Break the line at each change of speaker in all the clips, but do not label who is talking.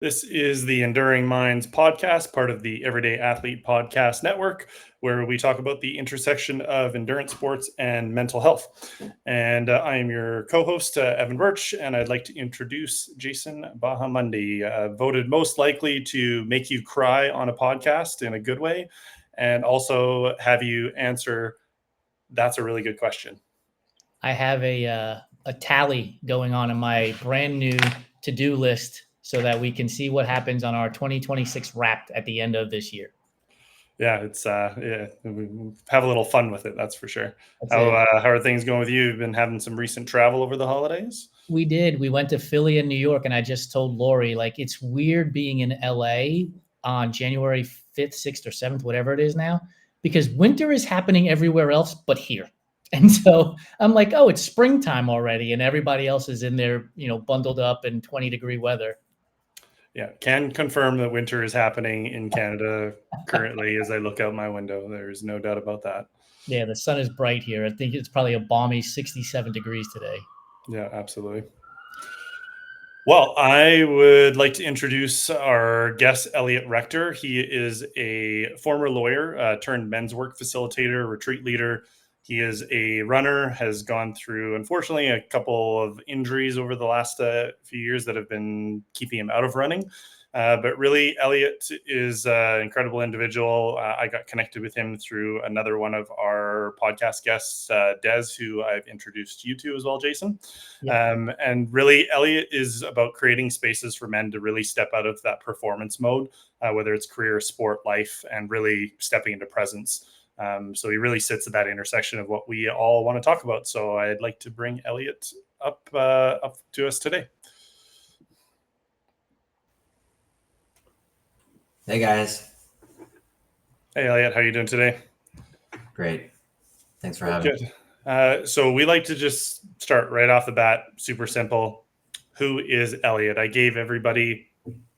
This is the Enduring Minds podcast, part of the Everyday Athlete Podcast Network, where we talk about the intersection of endurance sports and mental health. And I am your co host, Evan Birch, and I'd like to introduce Jason Bahamundi, voted most likely to make you cry on a podcast in a good way, and also have you answer that's a really good question.
I have a tally going on in my brand new to-do list so that we can see what happens on our 2026 Wrapped at the end of this year.
Yeah, we have a little fun with it. That's for sure.
That's
How
it.
how are things going with you? You've been having some recent travel over the holidays?
We did. We went to Philly and New York, and I just told Lori, like, it's weird being in LA on January 5th, 6th, or 7th, whatever it is now, because winter is happening everywhere else but here. And so I'm like, oh, it's springtime already, and everybody else is in there, bundled up in 20-degree weather.
Yeah, can confirm that winter is happening in Canada currently as I look out my window. There's no doubt about that.
Yeah, the sun is bright here. I think it's probably a balmy 67 degrees today.
Yeah, absolutely. Well, I would like to introduce our guest, Elliott Rector. He is a former lawyer turned men's work facilitator, retreat leader. He is a runner, has gone through, unfortunately, a couple of injuries over the last few years that have been keeping him out of running. But really, Elliott is an incredible individual. I got connected with him through another one of our podcast guests, Des, who I've introduced you to as well, Jason.
Yep.
And really, Elliott is about creating spaces for men to really step out of that performance mode, whether it's career, sport, life, and really stepping into presence. So he really sits at that intersection of what we all want to talk about. So I'd like to bring Elliott up to us today.
Hey guys.
Hey Elliott, how are you doing today?
Great. Thanks for having
me. So we like to just start right off the bat, super simple. Who is Elliott? I gave everybody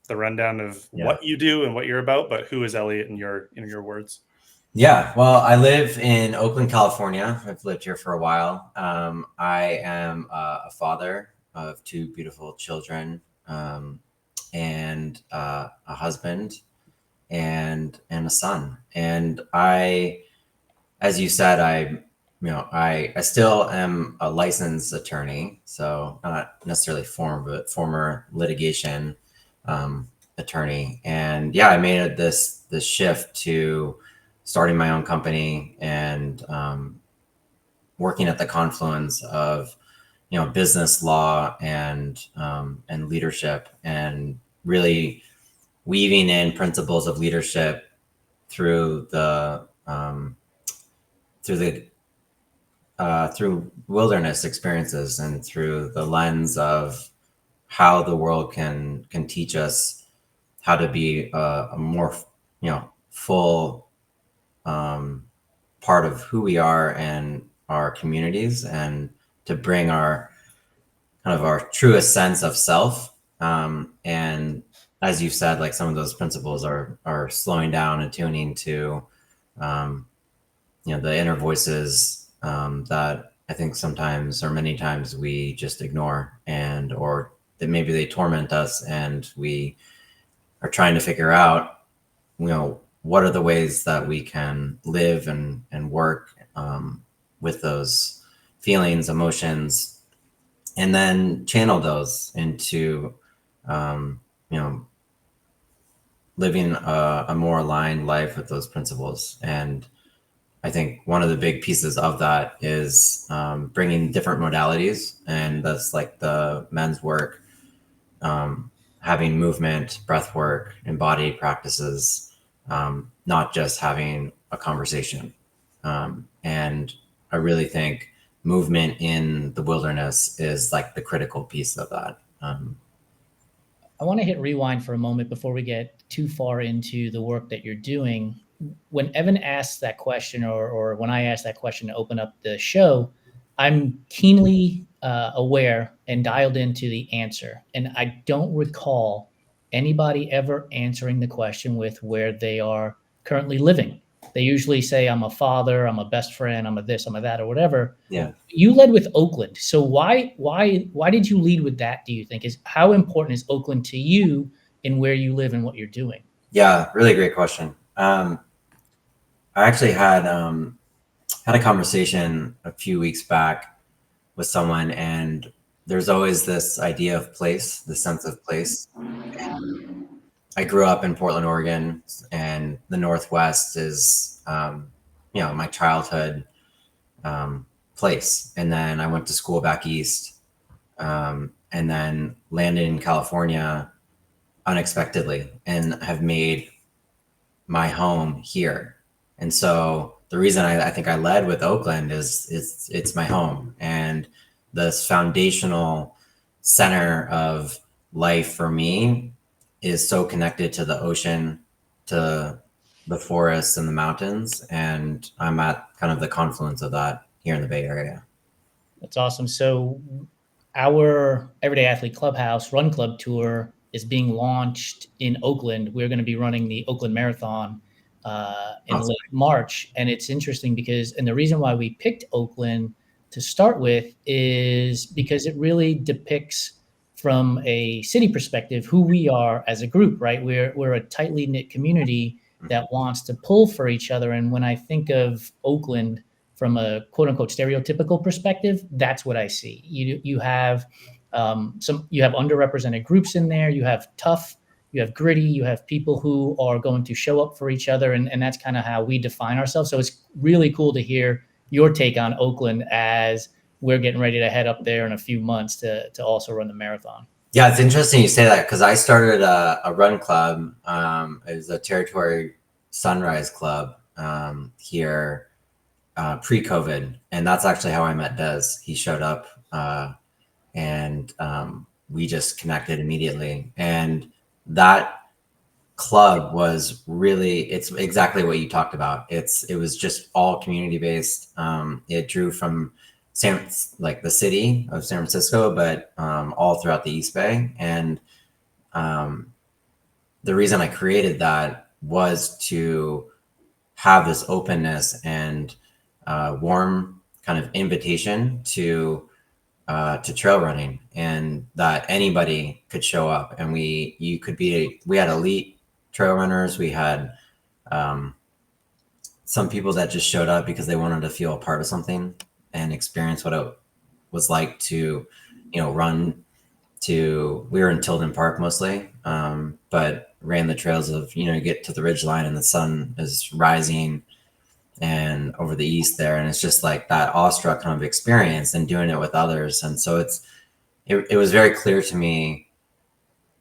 the rundown of what you do and what you're about, but who is Elliott in your words?
Yeah, well, I live in Oakland, California. I've lived here for a while. I am a father of two beautiful children, and a husband and a son. And I, as you said, I still am a licensed attorney, so not necessarily former litigation attorney. And yeah, I made this shift to starting my own company and working at the confluence of business law and leadership, and really weaving in principles of leadership through wilderness experiences and through the lens of how the world can teach us how to be a more full part of who we are and our communities, and to bring our kind of our truest sense of self. And as you said, like some of those principles are slowing down and tuning to, the inner voices that I think sometimes or many times we just ignore, or that maybe they torment us, and we are trying to figure out, what are the ways that we can live and work with those feelings, emotions, and then channel those into, living a more aligned life with those principles. And I think one of the big pieces of that is bringing different modalities, and that's like the men's work, having movement, breath work, embodied practices, not just having a conversation. And I really think movement in the wilderness is like the critical piece of that.
I want to hit rewind for a moment before we get too far into the work that you're doing. When Evan asked that question, or when I asked that question to open up the show, I'm keenly aware and dialed into the answer. And I don't recall anybody ever answering the question with where they are currently living. They usually say, I'm a father, I'm a best friend, I'm a this, I'm a that, or whatever.
Yeah.
You led with Oakland. So why did you lead with that, do you think? How important is Oakland to you? in where you live and what you're doing?
Yeah, really great question. I actually had a conversation a few weeks back with someone, and there's always this idea of place, the sense of place. I grew up in Portland, Oregon, and the Northwest is, my childhood place. And then I went to school back east, and then landed in California unexpectedly, and have made my home here. And so the reason I think I led with Oakland is it's my home, and this foundational center of life for me is so connected to the ocean, to the forests and the mountains, and I'm at kind of the confluence of that here in the Bay Area.
That's awesome. So our Everyday Athlete Clubhouse Run Club Tour is being launched in Oakland. We're going to be running the Oakland Marathon in late March. And it's interesting because, and the reason why we picked Oakland to start with is because it really depicts from a city perspective who we are as a group, right? We're a tightly knit community that wants to pull for each other. And when I think of Oakland from a quote unquote stereotypical perspective, that's what I see. You have you have underrepresented groups in there. You have tough, you have gritty, you have people who are going to show up for each other. And that's kind of how we define ourselves. So it's really cool to hear your take on Oakland as we're getting ready to head up there in a few months to also run the marathon.
Yeah, it's interesting you say that, because I started a run club. It was a Territory Sunrise Club here pre-COVID. And that's actually how I met Des. He showed up and we just connected immediately. And that club was really, it's exactly what you talked about. It was just all community based. It drew from the city of San Francisco, but all throughout the East Bay. And the reason I created that was to have this openness and warm kind of invitation to trail running, and that anybody could show up. And we had elite trail runners. We had some people that just showed up because they wanted to feel a part of something and experience what it was like to, run to, we were in Tilden Park mostly, but ran the trails of, you get to the ridge line and the sun is rising and over the east there. And it's just like that awestruck kind of experience and doing it with others. And so it was very clear to me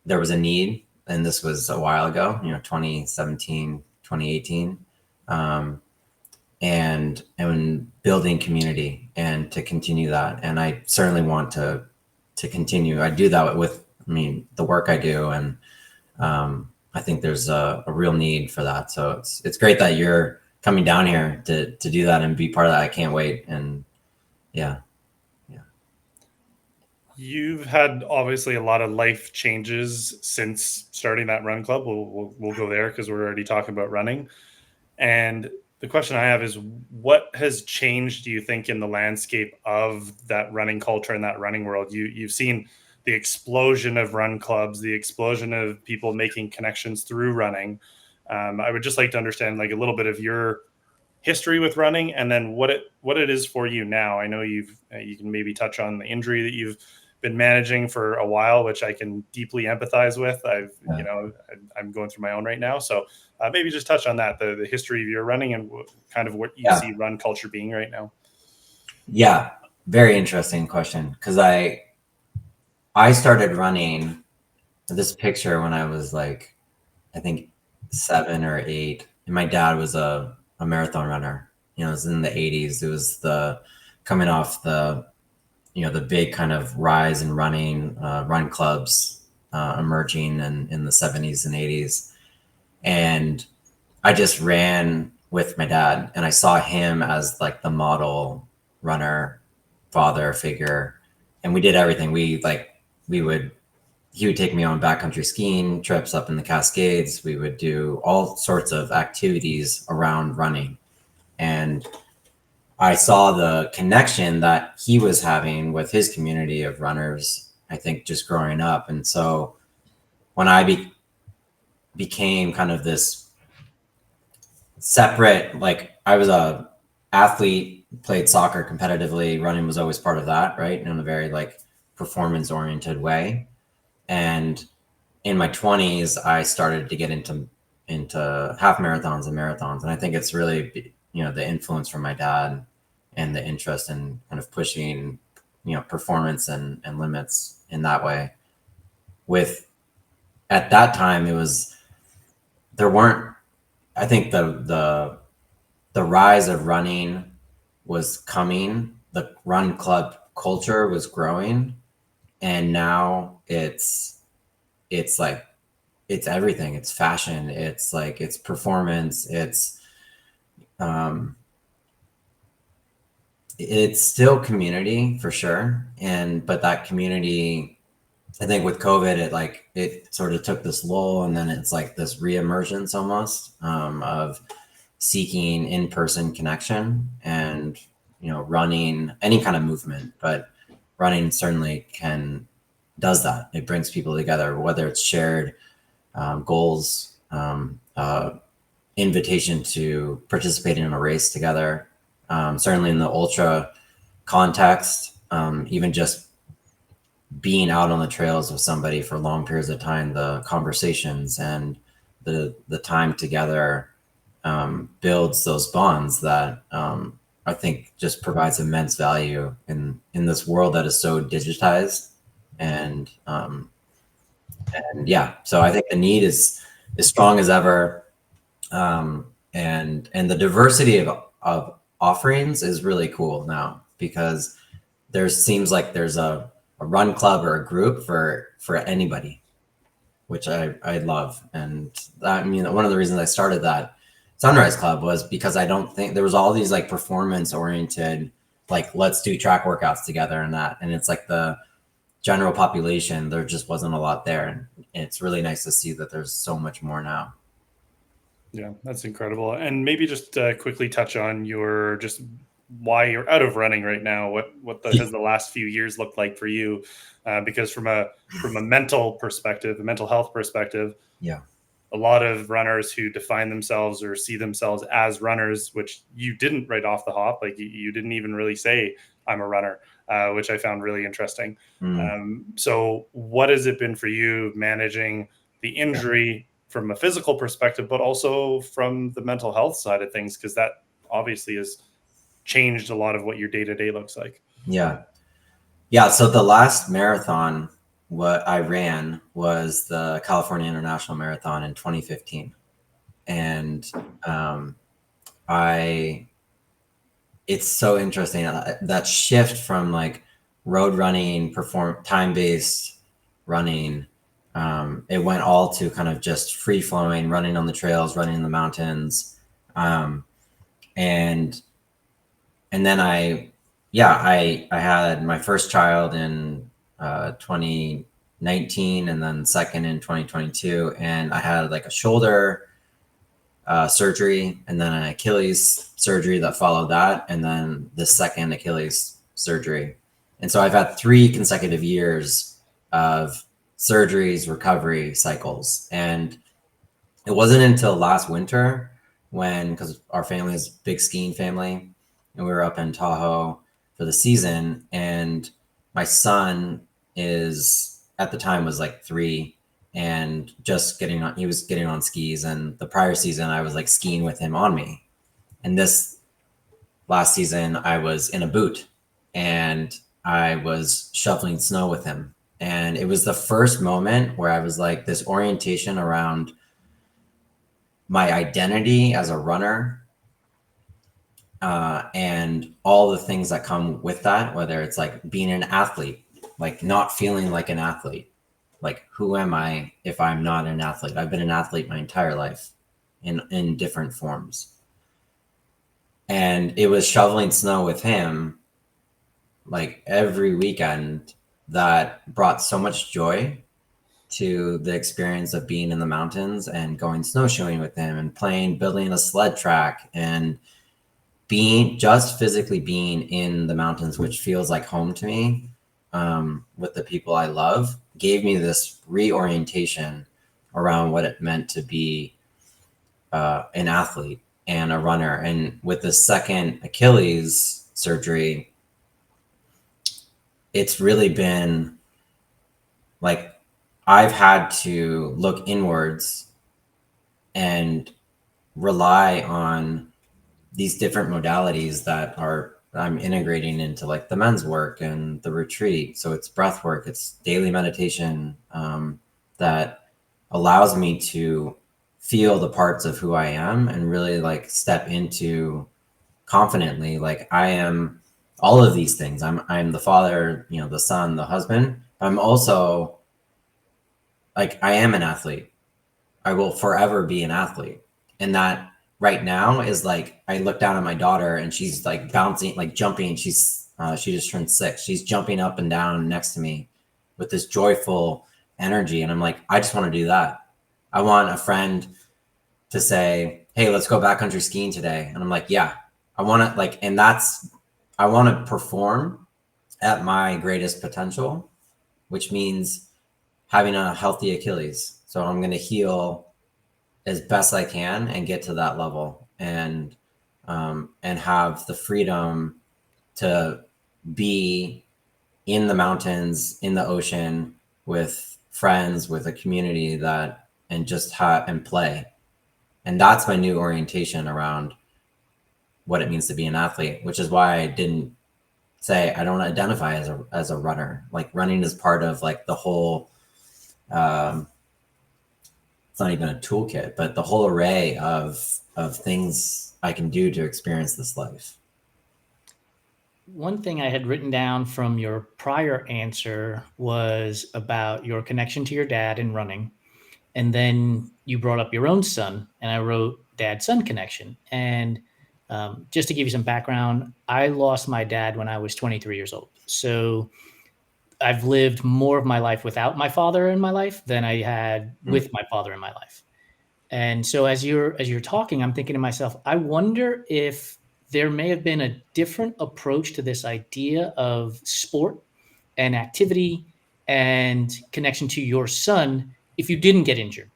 there was a need. And this was a while ago, 2017, 2018. And building community and to continue that. And I certainly want to continue. I do that with, the work I do. And I think there's a real need for that. So it's great that you're coming down here to do that and be part of that. I can't wait. And yeah.
You've had obviously a lot of life changes since starting that run club. We'll go there because we're already talking about running. And the question I have is, what has changed, do you think, in the landscape of that running culture and that running world? You've seen the explosion of run clubs, the explosion of people making connections through running. I would just like to understand like a little bit of your history with running, and then what it is for you now. I know you can maybe touch on the injury that you've been managing for a while, which I can deeply empathize with. I'm going through my own right now. So maybe just touch on that, the history of your running and kind of what you see run culture being right now.
Yeah. Very interesting question. Cause I started running, this picture when I was like, I think 7 or 8, and my dad was a marathon runner. It was in the 80s. It was coming off the big kind of rise in running, run clubs emerging in the 70s and 80s. And I just ran with my dad, and I saw him as like the model runner, father figure. And we did everything. He would take me on backcountry skiing trips up in the Cascades. We would do all sorts of activities around running. And I saw the connection that he was having with his community of runners, I think, just growing up. And so when I became kind of this separate, like I was a athlete, played soccer competitively, running was always part of that, right? In a very like performance oriented way. And in my 20s, I started to get into half marathons and marathons. And I think it's really, the influence from my dad and the interest in kind of pushing, performance and limits in that way. With at that time, there weren't, I think the rise of running was coming. The run club culture was growing, and now it's like it's everything. It's fashion. It's like it's performance. It's still community for sure, but that community, I think with COVID, it sort of took this lull, and then it's like this reemergence almost of seeking in-person connection and running any kind of movement, but running certainly does that. It brings people together, whether it's shared goals, invitation to participate in a race together. Certainly in the ultra context, even just being out on the trails with somebody for long periods of time, the conversations and the time together builds those bonds that I think just provides immense value in this world that is so digitized. And yeah, so I think the need is as strong as ever. And the diversity of offerings is really cool now, because seems like there's a run club or a group for anybody, which I love. And I mean, one of the reasons I started that Sunrise Club was because I don't think there was all these like performance oriented, like let's do track workouts together and it's like the general population, there just wasn't a lot there. And it's really nice to see that there's so much more now.
Yeah, that's incredible. And maybe just quickly touch on why you're out of running right now. Has the last few years looked like for you? Because from a mental perspective, a mental health perspective,
yeah,
a lot of runners who define themselves or see themselves as runners, which you didn't right off the hop, like you didn't even really say I'm a runner, which I found really interesting. So what has it been for you managing the injury from a physical perspective, but also from the mental health side of things? Because that obviously has changed a lot of what your day-to-day looks like.
Yeah. So the last marathon what I ran was the California International Marathon in 2015. And it's so interesting that shift from like road running, time-based running. It went all to kind of just free flowing, running on the trails, running in the mountains. And then I had my first child in 2019 and then second in 2022. And I had like a shoulder surgery and then an Achilles surgery that followed that. And then the second Achilles surgery. And so I've had 3 consecutive years of surgeries, recovery cycles. And it wasn't until last winter because our family is a big skiing family, and we were up in Tahoe for the season, and my son at the time was like 3 and he was getting on skis, and the prior season I was like skiing with him on me. And this last season I was in a boot and I was shoveling snow with him. And it was the first moment where I was like, this orientation around my identity as a runner and all the things that come with that, whether it's like being an athlete, like not feeling like an athlete, like who am I if I'm not an athlete? I've been an athlete my entire life in different forms. And it was shoveling snow with him like every weekend that brought so much joy to the experience of being in the mountains and going snowshoeing with him and building a sled track and physically being in the mountains, which feels like home to me, with the people I love, gave me this reorientation around what it meant to be an athlete and a runner. And with the second Achilles surgery, it's really been like I've had to look inwards and rely on these different modalities that I'm integrating into like the men's work and the retreat. So it's breath work, it's daily meditation that allows me to feel the parts of who I am and really like step into confidently, like I am all of these things. I'm the father, you know, the son, the husband. I'm also like, I am an athlete. I will forever be an athlete. And that right now is like, I look down at my daughter and she's like bouncing, like jumping. She just turned 6. She's jumping up and down next to me with this joyful energy. And I'm like, I just want to do that. I want a friend to say, hey, let's go backcountry skiing today. And I'm like, yeah, I want to like, and I want to perform at my greatest potential, which means having a healthy Achilles. So I'm going to heal as best I can and get to that level and have the freedom to be in the mountains, in the ocean with friends, with a community that, and just and play. And that's my new orientation around what it means to be an athlete, which is why I didn't say I don't identify as a runner. Like running is part of like the whole it's not even a toolkit, but the whole array of things I can do to experience this life.
One thing I had written down from your prior answer was about your connection to your dad in running. And then you brought up your own son, and I wrote dad-son connection. And just to give you some background, I lost my dad when I was 23 years old. So I've lived more of my life without my father in my life than I had with my father in my life. And so as you're talking, I'm thinking to myself, I wonder if there may have been a different approach to this idea of sport and activity and connection to your son if you didn't get injured,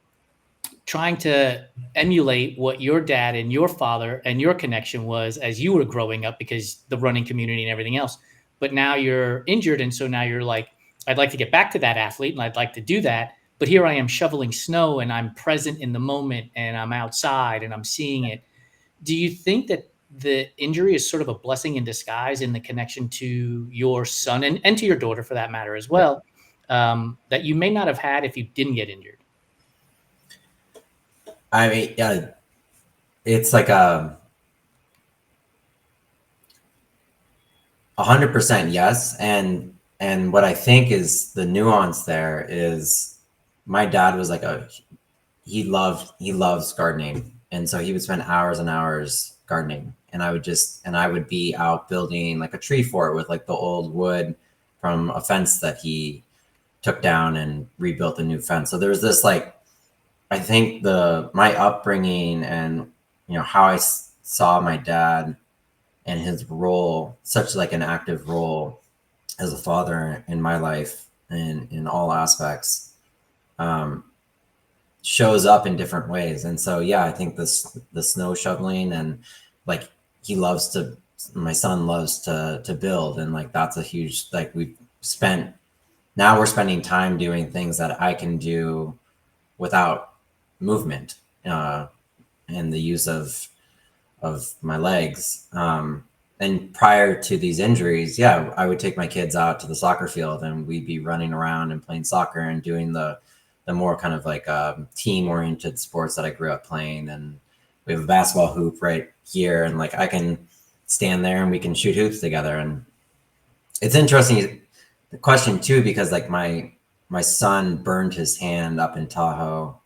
trying to emulate what your dad and your father and your connection was as you were growing up, because the running community and everything else. But now you're injured. And so now you're like, I'd like to get back to that athlete and I'd like to do that. But here I am shoveling snow and I'm present in the moment and I'm outside and I'm seeing it. Do you think that the injury is sort of a blessing in disguise in the connection to your son and to your daughter for that matter as well, that you may not have had if you didn't get injured?
I mean, yeah, it's like 100% yes. And what I think is the nuance there is my dad was like he loves gardening. And so he would spend hours and hours gardening. And I would be out building like a tree fort with like the old wood from a fence that he took down and rebuilt a new fence. So there was this like, I think my upbringing and, you know, how I saw my dad and his role, such like an active role as a father in my life and in all aspects, shows up in different ways. And so, yeah, I think the snow shoveling and like my son loves to build. And like, that's a huge, like now we're spending time doing things that I can do without movement and the use of my legs. And prior to these injuries, yeah, I would take my kids out to the soccer field and we'd be running around and playing soccer and doing the more kind of like team oriented sports that I grew up playing. And we have a basketball hoop right here. And like, I can stand there and we can shoot hoops together. And it's interesting, the question too, because like my son burned his hand up in Tahoe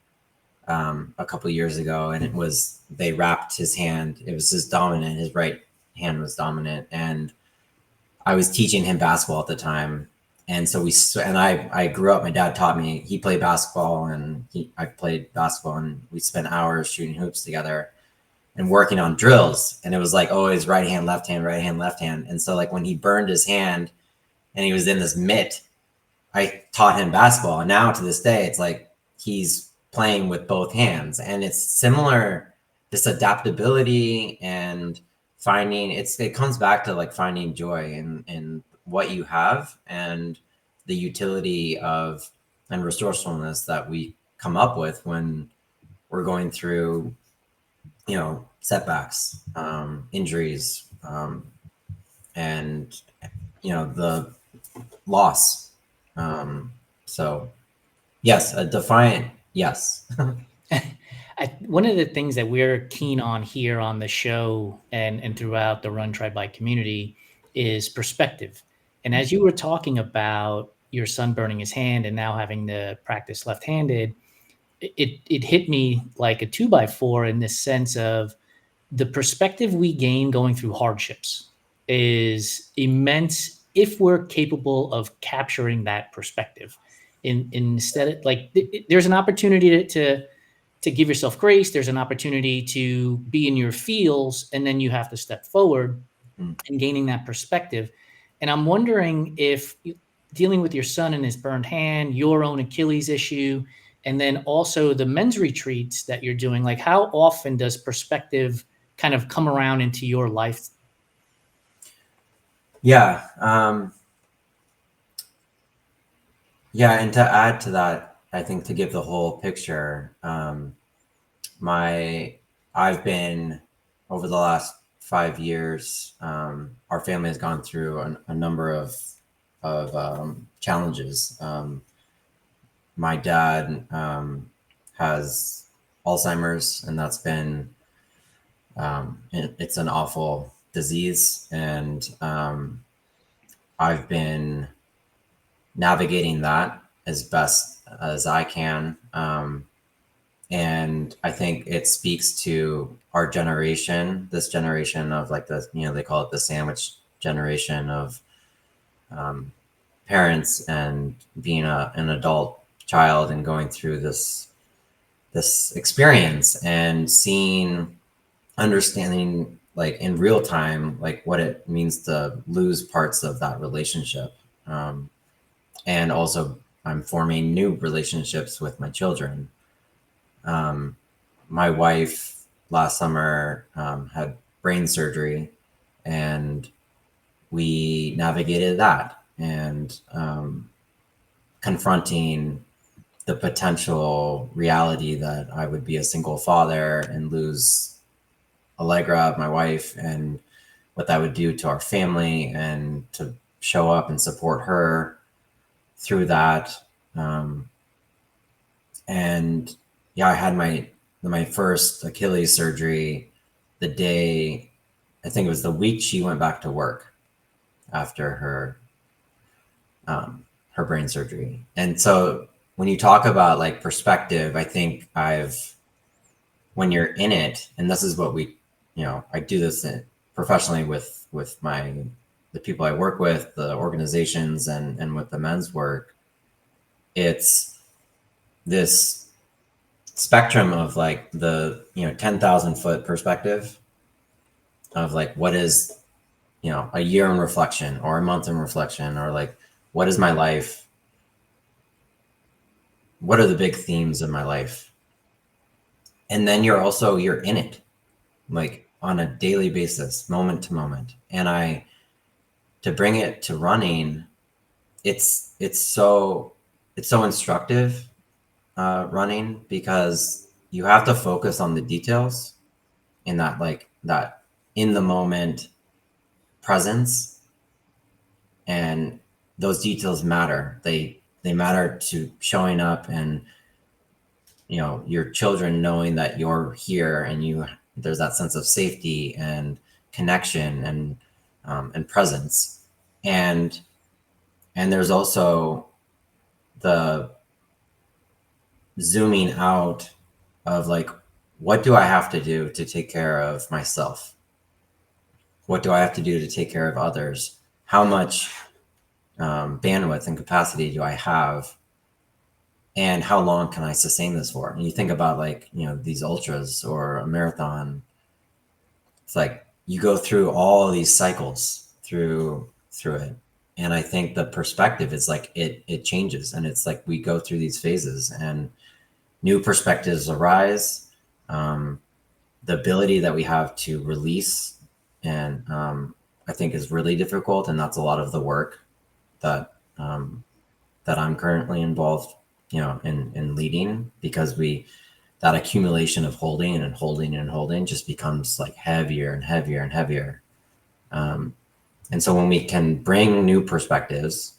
a couple of years ago, and they wrapped his hand. It was his right hand was dominant, and I was teaching him basketball at the time. And so I grew up, my dad taught me, he played basketball and I played basketball, and we spent hours shooting hoops together and working on drills. And it was like always right hand, left hand, right hand, left hand. And so like when he burned his hand and he was in this mitt, I taught him basketball. And now to this day, it's like he's playing with both hands. And it's similar, this adaptability and finding, it comes back to like finding joy in what you have and the utility of and resourcefulness that we come up with when we're going through, you know, setbacks, injuries, and, you know, the loss. So yes, a defiant yes.
One of the things that we're keen on here on the show and throughout the Run Try Bike community is perspective. And as you were talking about your son burning his hand and now having to practice left-handed, it hit me like a 2x4 in this sense of the perspective we gain going through hardships is immense if we're capable of capturing that perspective. Instead of like, there's an opportunity to give yourself grace. There's an opportunity to be in your feels, and then you have to step forward and gaining that perspective. And I'm wondering if dealing with your son and his burned hand, your own Achilles issue, and then also the men's retreats that you're doing, like how often does perspective kind of come around into your life?
Yeah. Yeah. And to add to that, I think to give the whole picture, I've been over the last 5 years, our family has gone through a number of challenges. My dad has Alzheimer's, and that's been it's an awful disease, and I've been navigating that as best as I can. And I think it speaks to our generation, this generation of like the, you know, they call it the sandwich generation of parents and being an adult child and going through this experience and understanding like in real time, like what it means to lose parts of that relationship. And also I'm forming new relationships with my children. My wife last summer had brain surgery, and we navigated that and confronting the potential reality that I would be a single father and lose Allegra, my wife, and what that would do to our family, and to show up and support her through that. And yeah, I had my first Achilles surgery the day, I think it was the week she went back to work after her brain surgery. And so when you talk about like perspective, I think when you're in it, and this is what we, you know, I do this professionally with the people I work with, the organizations, and with the men's work, it's this spectrum of like the, you know, 10,000 foot perspective of like, what is, you know, a year in reflection or a month in reflection, or like, what is my life? What are the big themes of my life? And then you're in it, like on a daily basis, moment to moment. And to bring it to running, it's so instructive, running, because you have to focus on the details in that in the moment presence, and those details matter. They matter to showing up, and, you know, your children knowing that you're here, and there's that sense of safety and connection and presence. And there's also the zooming out of like, what do I have to do to take care of myself? What do I have to do to take care of others? How much bandwidth and capacity do I have? And how long can I sustain this for? And you think about like, you know, these ultras or a marathon, it's like you go through all these cycles through it. And I think the perspective is like, it changes, and it's like we go through these phases, and new perspectives arise, the ability that we have to release, and I think is really difficult, and that's a lot of the work that that I'm currently involved, in leading, because that accumulation of holding and holding and holding just becomes like heavier and heavier and heavier. And so when we can bring new perspectives,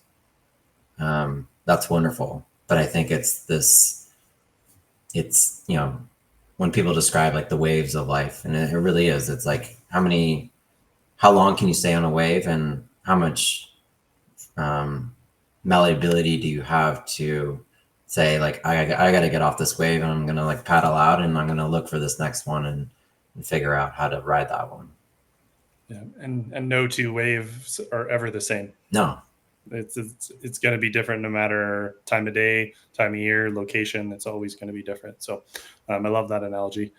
that's wonderful. But I think it's when people describe like the waves of life, and it really is, it's like how long can you stay on a wave, and how much malleability do you have to say, like, I got to get off this wave, and I'm going to like paddle out, and I'm going to look for this next one and figure out how to ride that one.
Yeah. And no two waves are ever the same.
No.
It's going to be different no matter time of day, time of year, location. It's always going to be different. So I love that analogy.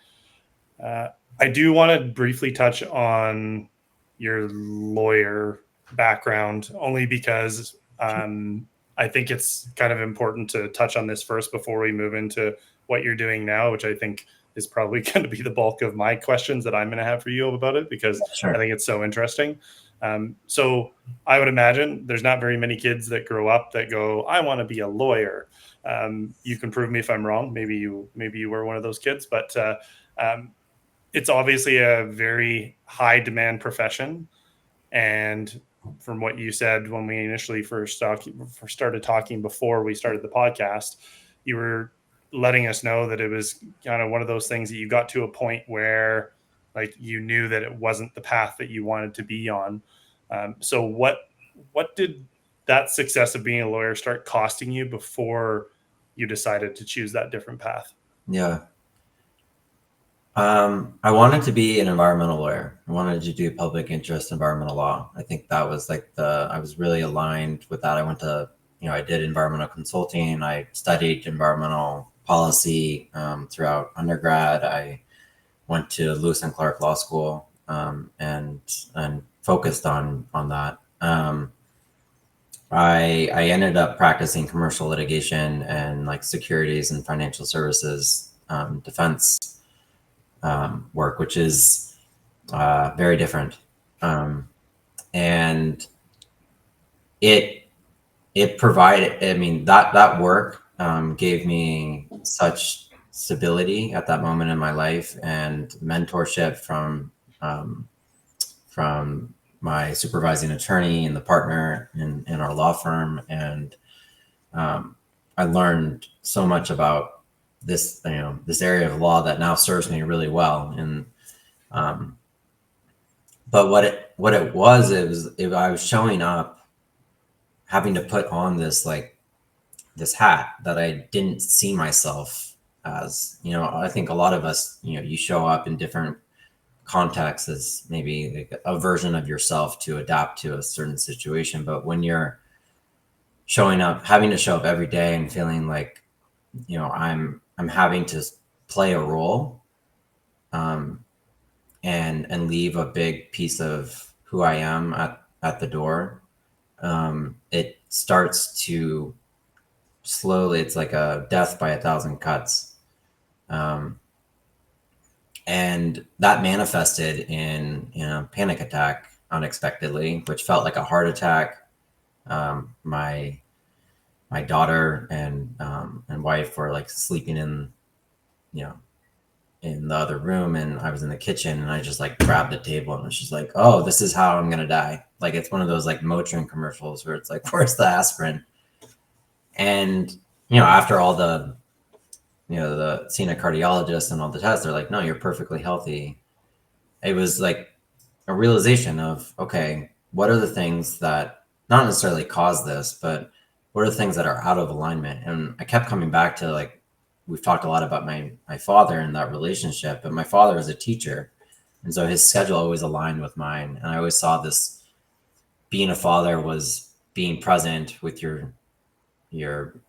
I do want to briefly touch on your lawyer background, only because I think it's kind of important to touch on this first before we move into what you're doing now, which I think is probably going to be the bulk of my questions that I'm going to have for you about it, because
Sure.
I think it's so interesting. So I would imagine there's not very many kids that grow up that go, I want to be a lawyer. You can prove me if I'm wrong. Maybe you were one of those kids, but it's obviously a very high demand profession. And from what you said when we initially first started talking before we started the podcast, you were letting us know that it was kind of one of those things that you got to a point where like you knew that it wasn't the path that you wanted to be on. So what did that success of being a lawyer start costing you before you decided to choose that different path?
Yeah. I wanted to be an environmental lawyer. I wanted to do public interest environmental law. I think that was like I was really aligned with that. I went to, I did environmental consulting. I studied environmental policy throughout undergrad. I went to Lewis and Clark Law School and focused on that. I ended up practicing commercial litigation and like securities and financial services defense work, which is very different. And it provided, I mean, that work gave me such stability at that moment in my life, and mentorship from my supervising attorney and the partner in our law firm. And I learned so much about this, this area of law that now serves me really well. And but what it was, if I was showing up having to put on this hat that I didn't see myself as. I think a lot of us, you show up in different contexts as maybe like a version of yourself to adapt to a certain situation. But when you're having to show up every day and feeling like, I'm having to play a role, and leave a big piece of who I am at the door, it starts to slowly, it's like a death by 1,000 cuts. And that manifested in a panic attack unexpectedly, which felt like a heart attack. My daughter and wife were like sleeping in the other room, and I was in the kitchen, and I just like grabbed the table and was just like, oh, this is how I'm gonna die. Like, it's one of those like Motrin commercials where it's like, where's the aspirin? And after all the seeing a cardiologist and all the tests, they're like, no, you're perfectly healthy. It was like a realization of, okay, what are the things that not necessarily cause this, but what are the things that are out of alignment? And I kept coming back to, like, we've talked a lot about my father and that relationship, but my father was a teacher. And so his schedule always aligned with mine. And I always saw this, being a father was being present with your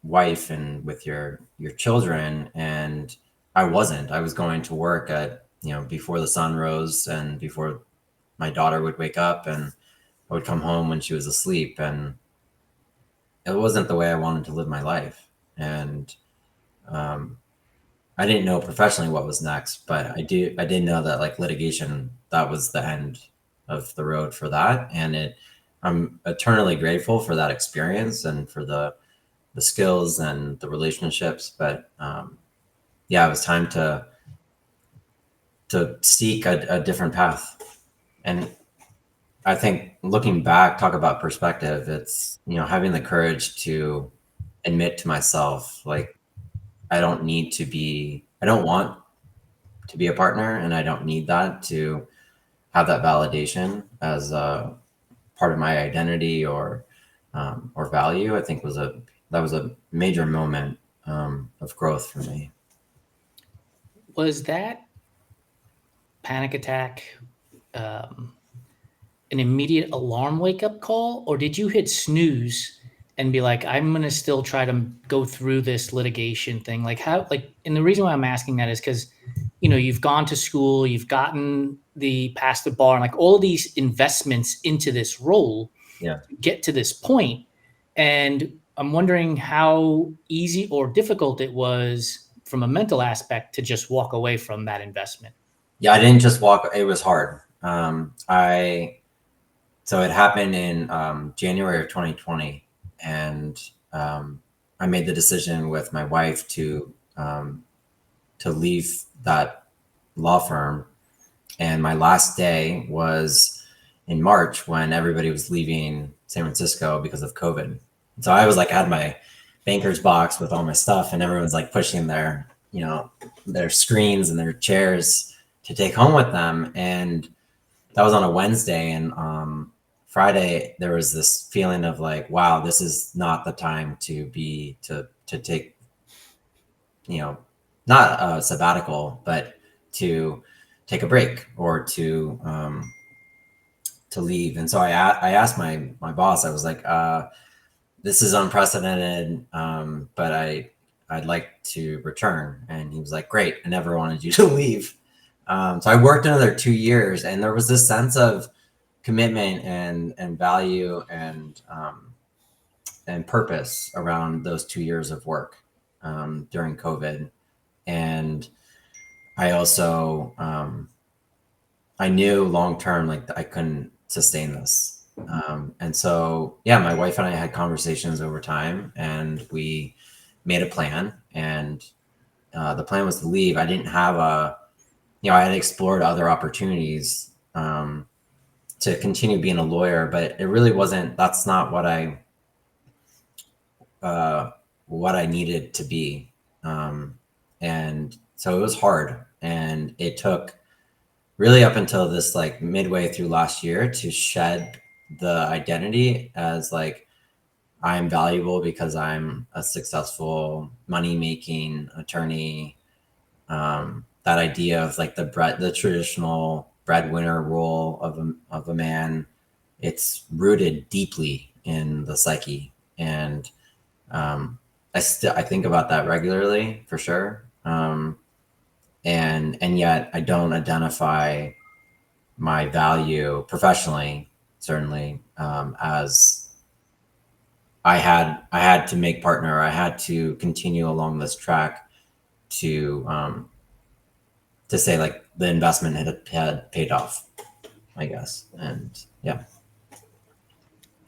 wife and with your children. And I wasn't. I was going to work at, before the sun rose and before my daughter would wake up, and I would come home when she was asleep. And it wasn't the way I wanted to live my life. And I didn't know professionally what was next, but I did know that like litigation, that was the end of the road for that. And I'm eternally grateful for that experience and for the skills and the relationships. But yeah, it was time to seek a different path. And I think looking back, talk about perspective, it's, having the courage to admit to myself, like, I don't want to be a partner, and I don't need that to have that validation as a part of my identity or value. I think that was a major moment of growth for me.
Was that panic attack an immediate alarm wake-up call, or did you hit snooze and be like, I'm going to still try to go through this litigation thing? Like how, and the reason why I'm asking that is because, you've gone to school, you've gotten past the bar, and like all of these investments into this role
Yeah.
to get to this point. And I'm wondering how easy or difficult it was from a mental aspect to just walk away from that investment.
Yeah, I didn't just walk. It was hard. So it happened in January of 2020, and I made the decision with my wife to leave that law firm. And my last day was in March when everybody was leaving San Francisco because of COVID. So I was like, I had my banker's box with all my stuff, and everyone's like pushing their screens and their chairs to take home with them. And that was on a Wednesday, and Friday there was this feeling of like, wow, this is not the time to take, not a sabbatical, but to take a break or to leave. And so I asked my boss, I was like, this is unprecedented, but I'd like to return. And he was like, great, I never wanted you to leave. So I worked another 2 years, and there was this sense of commitment and value and purpose around those 2 years of work during COVID. And I also, I knew long-term, like I couldn't sustain this. And so, yeah, my wife and I had conversations over time, and we made a plan, and the plan was to leave. I didn't have I had explored other opportunities to continue being a lawyer, but it really wasn't, that's not what I needed to be. And so it was hard, and it took really up until this like midway through last year to shed the identity as like, I'm valuable because I'm a successful money-making attorney. That idea of like the traditional breadwinner role of a man, it's rooted deeply in the psyche. And I think about that regularly, for sure. And yet I don't identify my value professionally, certainly, as I had to make partner. I had to continue along this track to say like the investment had paid off, I guess. And yeah.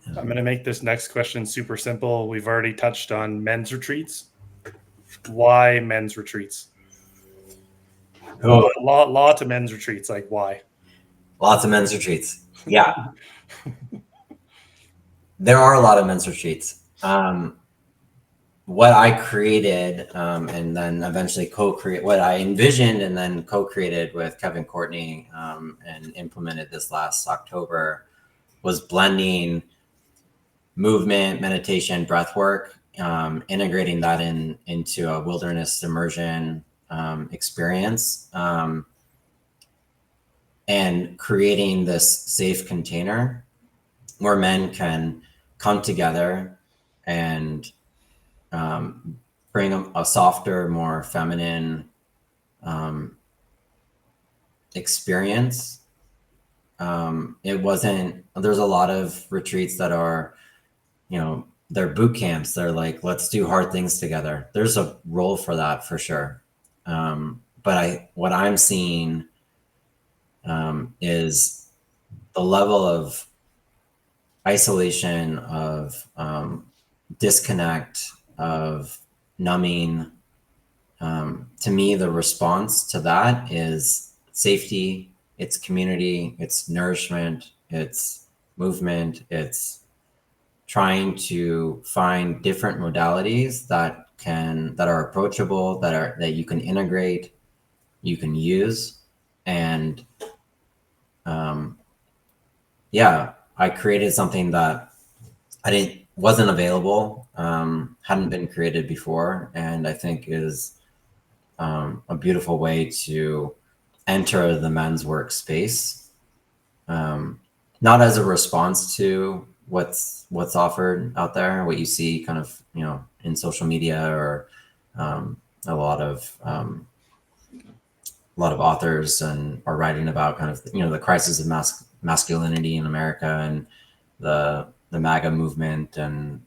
I'm going to make this next question super simple. We've already touched on men's retreats. Why men's retreats? Lot of men's retreats. Like, why?
Lots of men's retreats. Yeah. There are a lot of men's retreats. What I created and then eventually what I envisioned and then co-created with Kevin Courtney and implemented this last October was blending movement, meditation, breath work, integrating that into a wilderness immersion experience, and creating this safe container where men can come together and bring a softer, more feminine experience. There's a lot of retreats that are, they're boot camps. They're like, let's do hard things together. There's a role for that, for sure. But what I'm seeing is the level of isolation, of disconnect, of numbing. To me, the response to that is safety, it's community, it's nourishment, it's movement, it's trying to find different modalities that are approachable, that you can integrate, you can use. And yeah, I created something that wasn't available, hadn't been created before, and I think is a beautiful way to enter the men's workspace, not as a response to what's offered out there, what you see kind of, in social media, or a lot of authors are writing about kind of, the crisis of masculinity in America, and the MAGA movement. And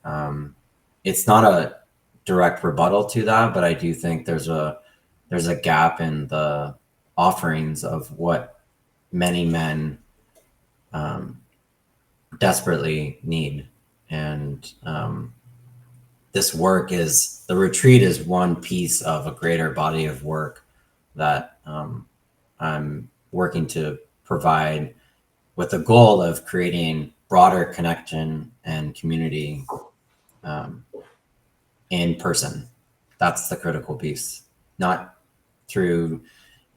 it's not a direct rebuttal to that, but I do think there's a gap in the offerings of what many men desperately need. And the retreat is one piece of a greater body of work that I'm working to provide, with the goal of creating broader connection and community in person. That's the critical piece, not through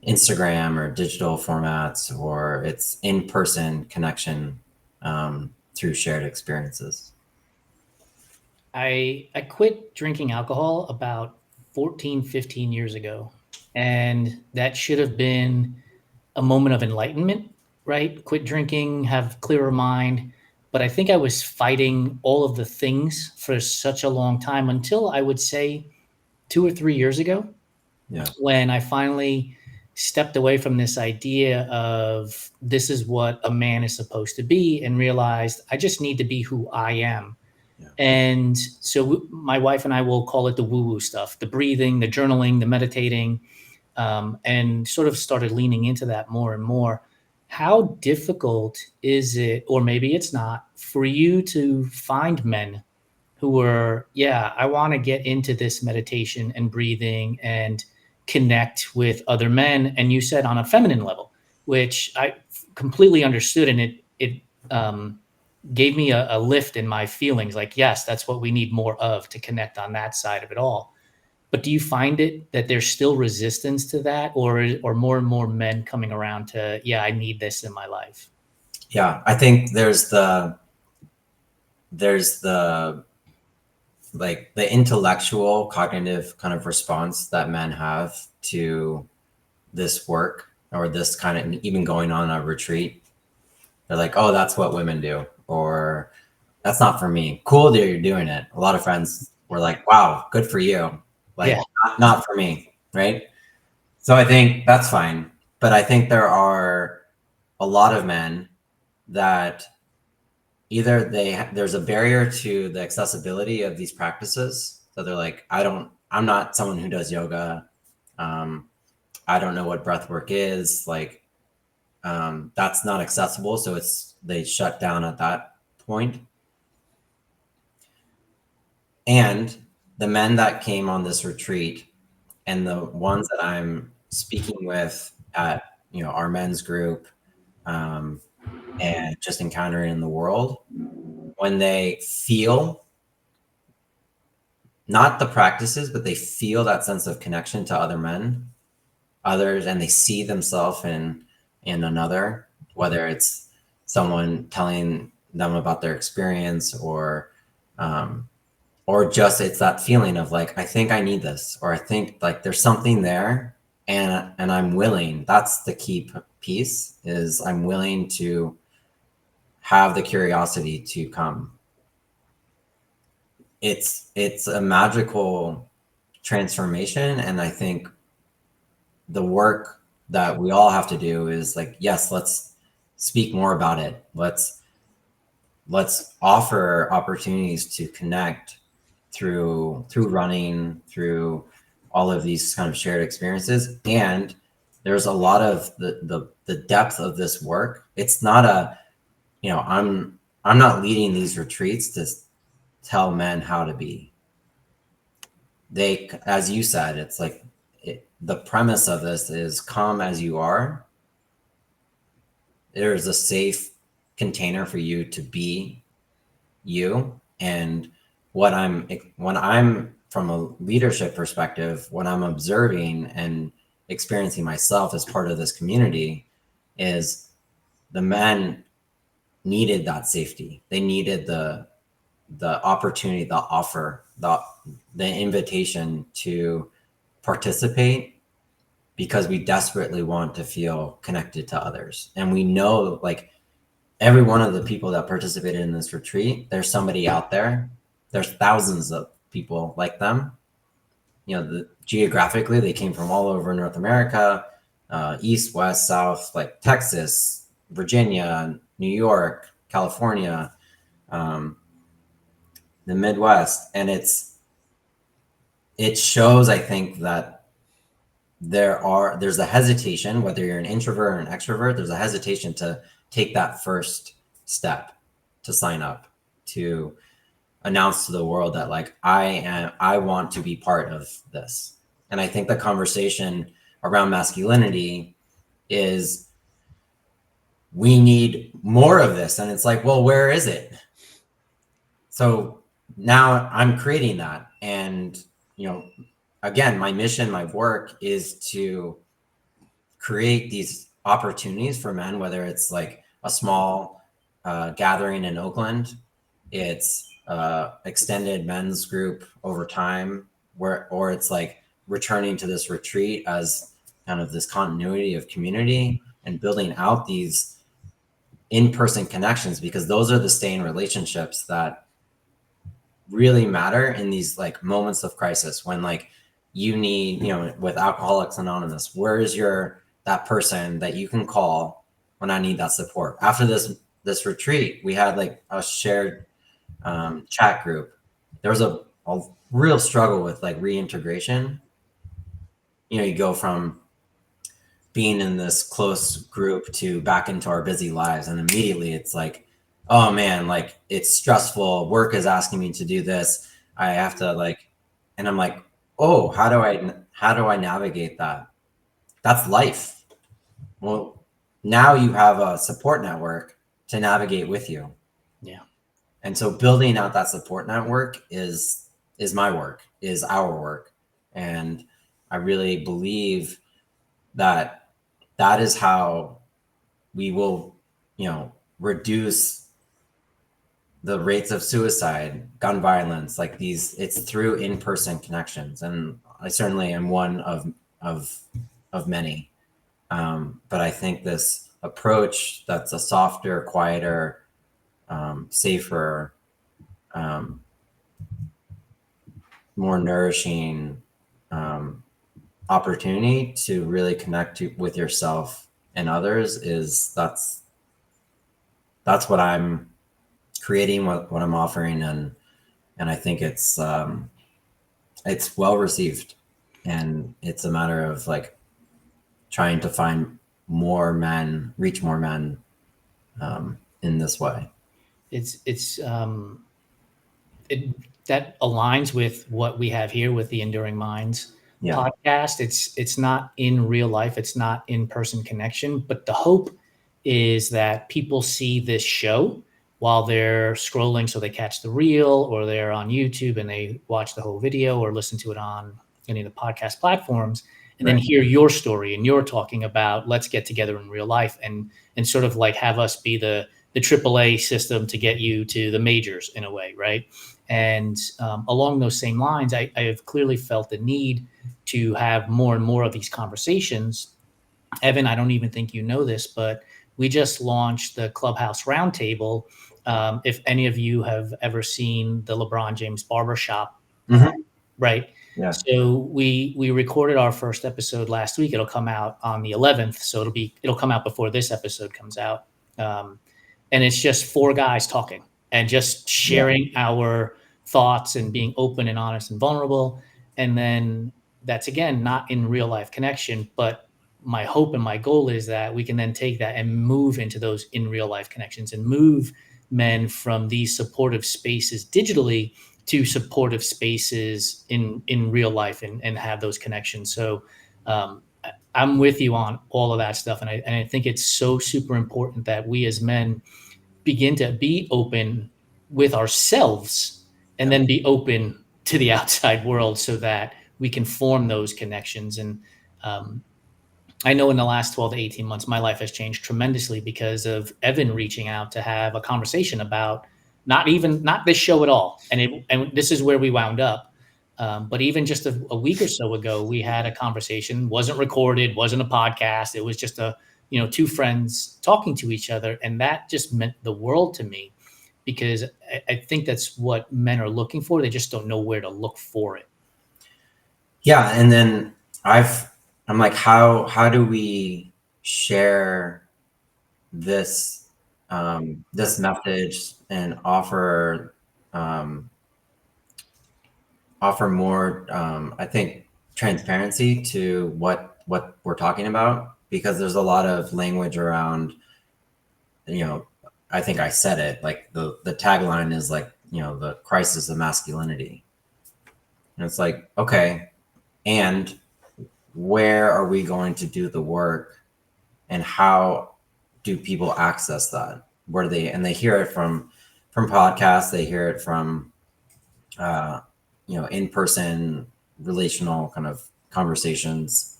Instagram or digital formats, or it's in-person connection through shared experiences.
I quit drinking alcohol about 14, 15 years ago. And that should have been a moment of enlightenment, right? Quit drinking, have clearer mind. But I think I was fighting all of the things for such a long time, until I would say 2 or 3 years ago, when I finally stepped away from this idea of this is what a man is supposed to be, and realized I just need to be who I am. And so my wife and I will call it the woo-woo stuff, the breathing, the journaling, the meditating, and sort of started leaning into that more and more. How difficult is it, or maybe it's not, for you to find men who are, I want to get into this meditation and breathing and connect with other men? And you said on a feminine level, which I completely understood. And it gave me a lift in my feelings, like, yes, that's what we need more of, to connect on that side of it all. But do you find it that there's still resistance to that, or more and more men coming around to, I need this in my life?
Yeah, I think there's the like the intellectual cognitive kind of response that men have to this work, or this kind of, even going on a retreat. They're like, oh, that's what women do, or that's not for me. Cool that you're doing it. A lot of friends were like, wow, good for you. Like, not for me, right? So I think that's fine. But I think there are a lot of men that either there's a barrier to the accessibility of these practices. So they're like, I'm not someone who does yoga. I don't know what breath work is. Like, that's not accessible. So they shut down at that point. And the men that came on this retreat, and the ones that I'm speaking with at, our men's group, and just encountering in the world, when they feel not the practices, but they feel that sense of connection to others, and they see themselves in another, whether it's someone telling them about their experience, or just it's that feeling of like, I think I need this, or I think like there's something there, and I'm willing. That's the key piece, is I'm willing to have the curiosity to come. It's a magical transformation. And I think the work that we all have to do is like, yes, let's speak more about it. Let's offer opportunities to connect through running, through all of these kind of shared experiences. And there's a lot of the depth of this work. It's not a, I'm not leading these retreats to tell men how to be. They, as you said, it's like the premise of this is come as you are. There is a safe container for you to be you. And when I'm from a leadership perspective, what I'm observing and experiencing myself as part of this community is the men needed that safety. They needed the opportunity, the offer, the invitation to participate, because we desperately want to feel connected to others. And we know, like, every one of the people that participated in this retreat, there's somebody out there. There's thousands of people like them. Geographically, they came from all over North America, east, west, south, like Texas, Virginia, New York, California, the Midwest. And it shows, I think, that there's a hesitation, whether you're an introvert or an extrovert, there's a hesitation to take that first step, to sign up, to announce to the world that, like, I want to be part of this. And I think the conversation around masculinity is, we need more of this. And it's like, well, where is it? So now I'm creating that. And, again, my mission, my work is to create these opportunities for men, whether it's like a small gathering in Oakland, it's extended men's group over time, or it's like returning to this retreat as kind of this continuity of community and building out these in-person connections, because those are the staying relationships that really matter in these like moments of crisis, when like you need, with Alcoholics Anonymous, where is that person that you can call when I need that support? After this retreat, we had like a shared chat group. There was a real struggle with like reintegration. You go from being in this close group to back into our busy lives, and immediately it's like, oh man, like it's stressful. Work is asking me to do this. I have to and I'm like, oh, how do I navigate that? That's life. Well, now you have a support network to navigate with you.
Yeah.
And so building out that support network is my work, is our work. And I really believe that is how we will, reduce the rates of suicide, gun violence, like these. It's through in-person connections. And I certainly am one of many. But I think this approach that's a softer, quieter, safer, more nourishing opportunity to really connect with yourself and others that's what I'm creating, what I'm offering, and I think it's well received, and it's a matter of like trying to find more men, reach more men in this way.
That aligns with what we have here with the Enduring Minds podcast. It's not in real life. It's not in-person connection, but the hope is that people see this show while they're scrolling, so they catch the reel, or they're on YouTube and they watch the whole video, or listen to it on any of the podcast platforms, and then hear your story, and you're talking about, let's get together in real life and sort of like have us be the AAA system to get you to the majors in a way, right? And along those same lines, I have clearly felt the need to have more and more of these conversations. Evan, I don't even think you know this, but we just launched the Clubhouse Roundtable. If any of you have ever seen the LeBron James Barbershop, right?
Yeah.
So we recorded our first episode last week. It'll come out on the 11th. So it'll come out before this episode comes out. And it's just 4 guys talking and just sharing our thoughts and being open and honest and vulnerable. And then that's, again, not in real life connection, but my hope and my goal is that we can then take that and move into those in real life connections and move men from these supportive spaces digitally to supportive spaces in real life, and have those connections. So I'm with you on all of that stuff. And I think it's so super important that we as men begin to be open with ourselves and then be open to the outside world so that we can form those connections. And I know in the last 12 to 18 months, my life has changed tremendously because of Evan reaching out to have a conversation about not this show at all. And this is where we wound up. But even just a week or so ago, we had a conversation, wasn't recorded, wasn't a podcast. It was just two friends talking to each other. And that just meant the world to me, because I think that's what men are looking for. They just don't know where to look for it.
Yeah. And then I'm like, how do we share this this message and offer more I think transparency to what we're talking about, because there's a lot of language around, I think I said it, like the tagline is like, the crisis of masculinity. And it's like, okay, and where are we going to do the work, and how do people access that? Where do they, and they hear it from podcasts, they hear it from in-person relational kind of conversations,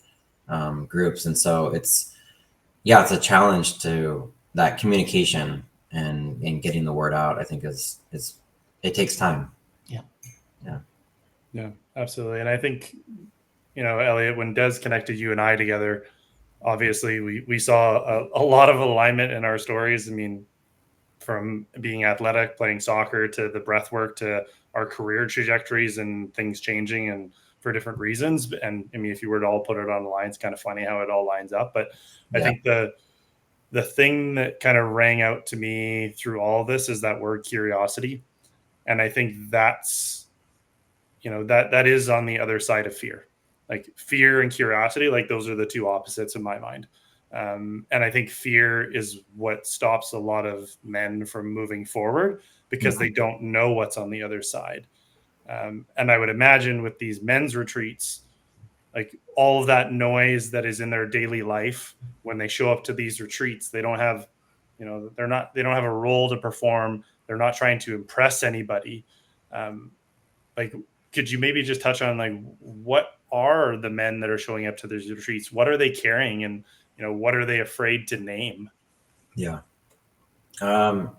groups. And so it's a challenge to that communication and getting the word out. I think is it takes time.
Yeah, absolutely. And I think, Elliott, when Des connected you and I together, obviously we saw a lot of alignment in our stories. I mean, from being athletic, playing soccer, to the breath work, to our career trajectories and things changing and for different reasons. And I mean, if you were to all put it on the line, it's kind of funny how it all lines up. But I think the thing that kind of rang out to me through all of this is that word curiosity. And I think that's, that is on the other side of fear. Like fear and curiosity, like those are the two opposites in my mind. And I think fear is what stops a lot of men from moving forward, because they don't know what's on the other side. And I would imagine with these men's retreats, like all of that noise that is in their daily life, when they show up to these retreats, they don't have, they don't have a role to perform. They're not trying to impress anybody. Like, could you maybe just touch on like, what are the men that are showing up to these retreats? What are they carrying? And, what are they afraid to name?
Yeah. There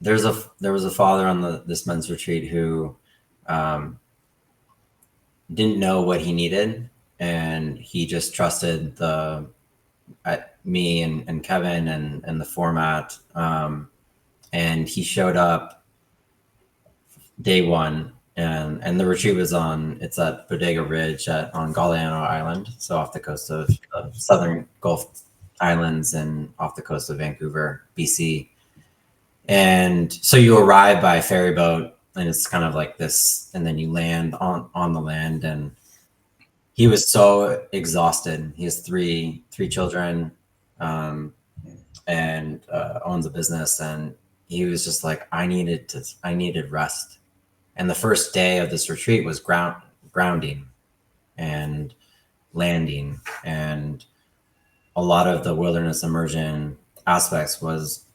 was a father on this men's retreat who didn't know what he needed, and he just trusted me and Kevin and the format. And he showed up day one, and the retreat was it's at Bodega Ridge on Galiano Island, so off the coast of southern Gulf Islands and off the coast of Vancouver, BC. And so you arrive by ferry boat, and it's kind of like this, and then you land on the land. And he was so exhausted. He has three children, and owns a business, and he was just like, I needed rest. And the first day of this retreat was grounding and landing, and a lot of the wilderness immersion aspects was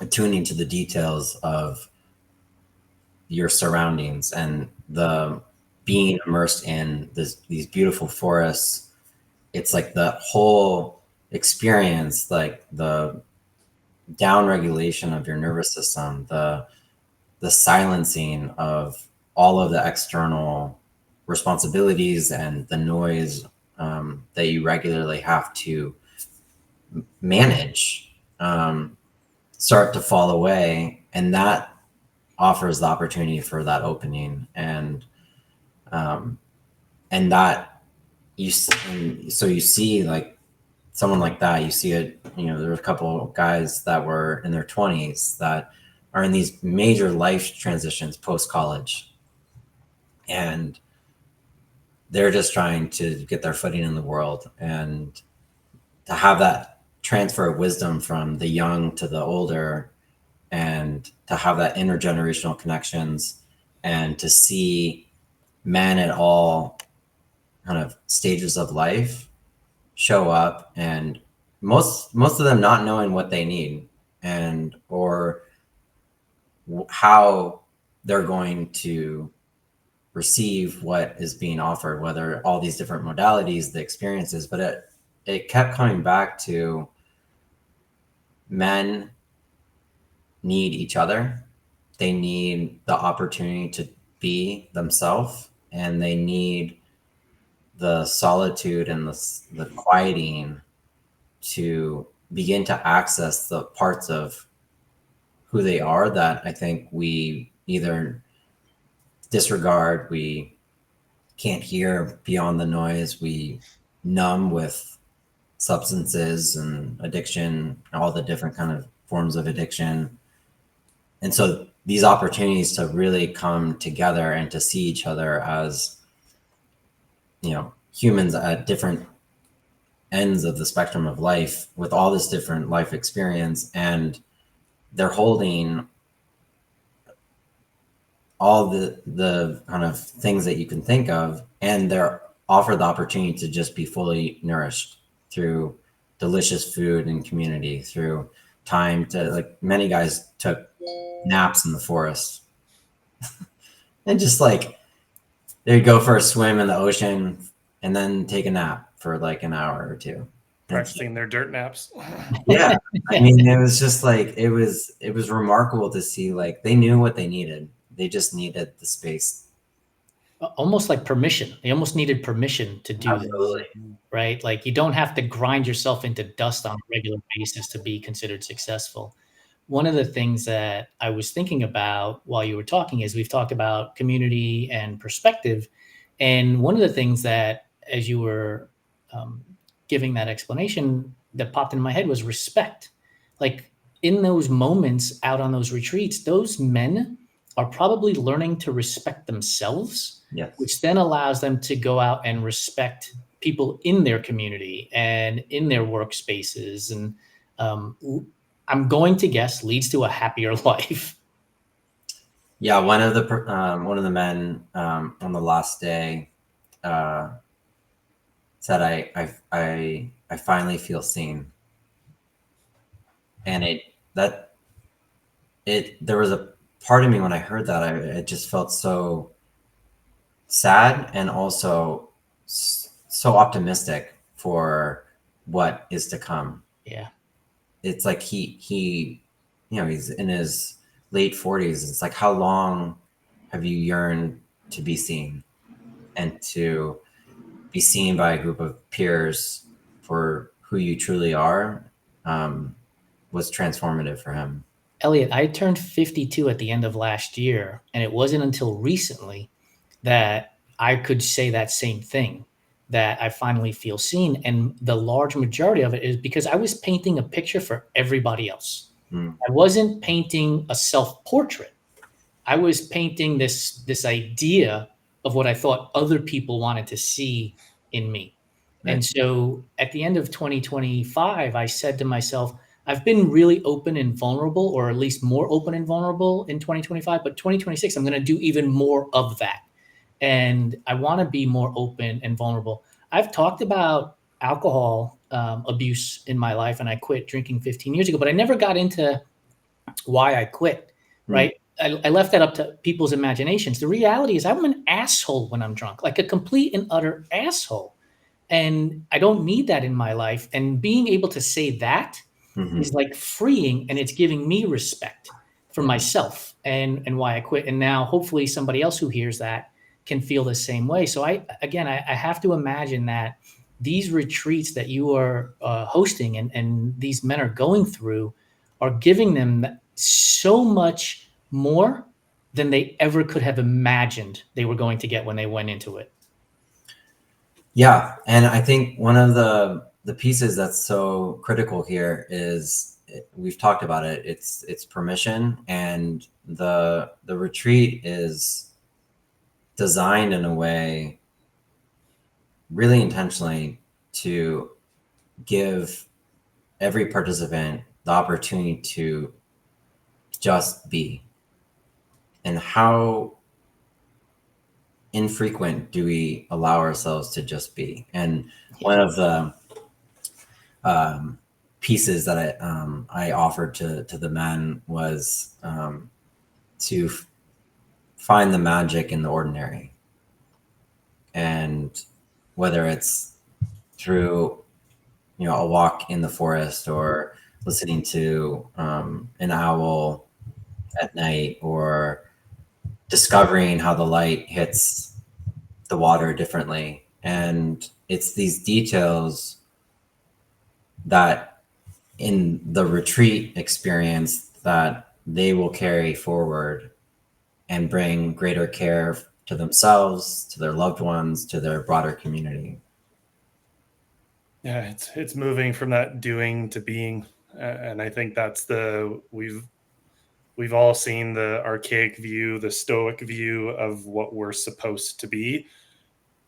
attuning to the details of your surroundings, and the being immersed in these beautiful forests. It's like the whole experience, like the down regulation of your nervous system, the silencing of all of the external responsibilities and the noise that you regularly have to manage, start to fall away. And that offers the opportunity for that opening. And that so you see like someone like that, you see it, there were a couple of guys that were in their 20s that are in these major life transitions post college, and they're just trying to get their footing in the world, and to have that transfer of wisdom from the young to the older, and to have that intergenerational connections, and to see men at all kind of stages of life show up, and most of them not knowing what they need, and or how they're going to receive what is being offered, whether all these different modalities, the experiences. But it kept coming back to men need each other. They need the opportunity to be themselves, and they need the solitude and the quieting to begin to access the parts of who they are that I think we either disregard, we can't hear beyond the noise, we numb with substances and addiction, all the different kind of forms of addiction. And so these opportunities to really come together and to see each other as, you know, humans at different ends of the spectrum of life with all this different life experience, and they're holding all the kind of things that you can think of, and they're offered the opportunity to just be fully nourished through delicious food and community, through time to, like, many guys took naps in the forest and just like they'd go for a swim in the ocean and then take a nap for like an hour or two,
practicing their dirt naps.
Yeah, I mean, it was just like it was remarkable to see, like, they knew what they needed. They just needed the space.
Almost like permission. They almost needed permission to do
Absolutely.
this, right? Like, you don't have to grind yourself into dust on a regular basis to be considered successful. One of the things that I was thinking about while you were talking is we've talked about community and perspective. And one of the things that, as you were giving that explanation, that popped into my head was respect. Like, in those moments out on those retreats, those men are probably learning to respect themselves,
Yes.
which then allows them to go out and respect people in their community and in their workspaces. And I'm going to guess leads to a happier life.
Yeah, one of the men on the last day said, I finally feel seen. And there was a part of me when I heard that, it just felt so sad and also so optimistic for what is to come.
Yeah.
It's like he you know, he's in his late 40s. It's like, how long have you yearned to be seen, and to be seen by a group of peers for who you truly are, was transformative for him.
Elliott, I turned 52 at the end of last year, and it wasn't until recently that I could say that same thing, that I finally feel seen. And the large majority of it is because I was painting a picture for everybody else. I wasn't painting a self-portrait. I was painting this idea of what I thought other people wanted to see in me.
Right.
And so at the end of 2025, I said to myself, I've been really open and vulnerable, or at least more open and vulnerable in 2025, but 2026, I'm going to do even more of that. And I want to be more open and vulnerable. I've talked about alcohol abuse in my life, and I quit drinking 15 years ago, but I never got into why I quit, right? I left that up to people's imaginations. The reality is I'm an asshole when I'm drunk, like a complete and utter asshole. And I don't need that in my life. And being able to say that is like freeing, and it's giving me respect for myself and why I quit. And now hopefully somebody else who hears that can feel the same way. So I have to imagine that these retreats that you are hosting and these men are going through are giving them so much more than they ever could have imagined they were going to get when they went into it.
Yeah. And I think one of the pieces that's so critical here is, we've talked about it, it's permission. And the retreat is designed in a way really intentionally to give every participant the opportunity to just be. And how infrequent do we allow ourselves to just be? And one of the pieces that I offered to the men was to find the magic in the ordinary. And whether it's through, a walk in the forest, or listening to an owl at night, or discovering how the light hits the water differently. And it's these details that in the retreat experience that they will carry forward and bring greater care to themselves, to their loved ones, to their broader community.
Yeah, it's moving from that doing to being, and I think that's we've all seen the archaic view, the stoic view of what we're supposed to be,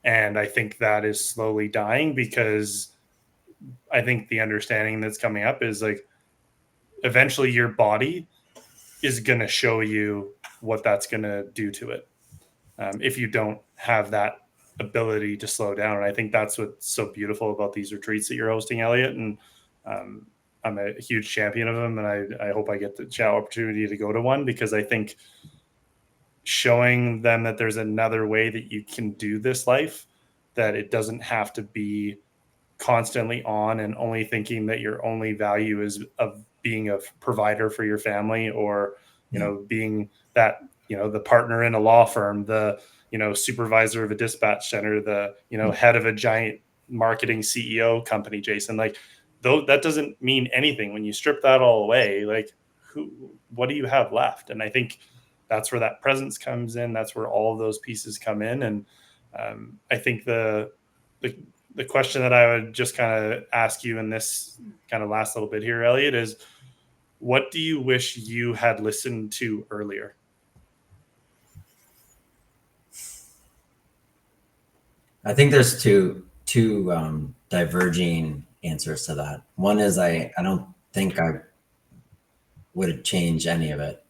and I think that is slowly dying, because I think the understanding that's coming up is like eventually your body is going to show you what that's going to do to it, if you don't have that ability to slow down. And I think that's what's so beautiful about these retreats that you're hosting, Elliott. And um, I'm a huge champion of them, and I hope I get the opportunity to go to one, because I think showing them that there's another way that you can do this life, that it doesn't have to be constantly on and only thinking that your only value is of being a provider for your family, or being that the partner in a law firm, the supervisor of a dispatch center, the head of a giant marketing CEO company. Jason, like, though, that doesn't mean anything when you strip that all away. Like, what do you have left? And I think that's where that presence comes in. That's where all of those pieces come in. And I think the question that I would just kind of ask you in this kind of last little bit here, Elliott, is what do you wish you had listened to earlier?
I think there's two diverging answers to that. One is I don't think I would change any of it.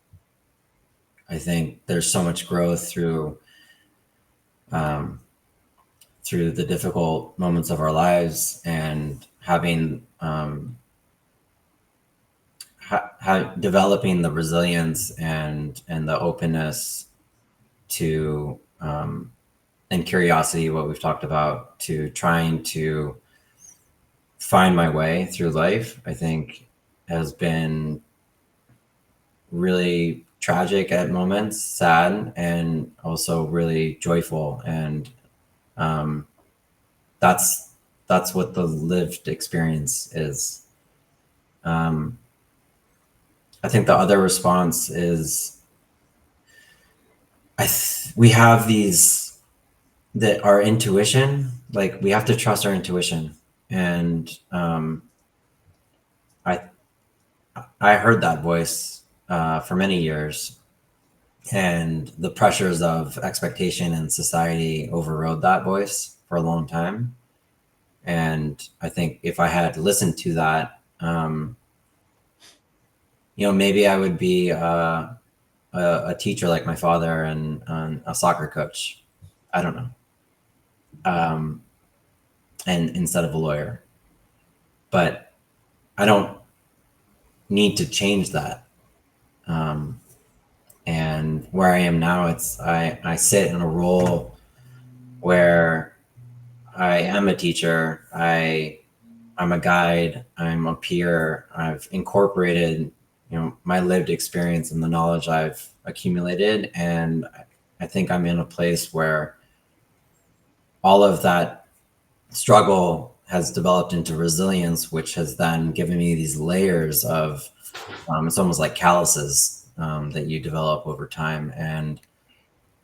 I think there's so much growth through the difficult moments of our lives, and having developing the resilience and the openness to and curiosity, what we've talked about, to trying to find my way through life, I think has been really tragic at moments, sad, and also really joyful. And that's what the lived experience is. I think the other response is we have these, that our intuition, like we have to trust our intuition. And I heard that voice for many years, and the pressures of expectation and society overrode that voice for a long time. And I think if I had listened to that, maybe I would be a teacher like my father, and a soccer coach. I don't know. And instead of a lawyer. But I don't need to change that. And where I am now, I sit in a role where I am a teacher. I'm a guide. I'm a peer. I've incorporated, my lived experience and the knowledge I've accumulated. And I think I'm in a place where all of that struggle has developed into resilience, which has then given me these layers of, it's almost like calluses that you develop over time. And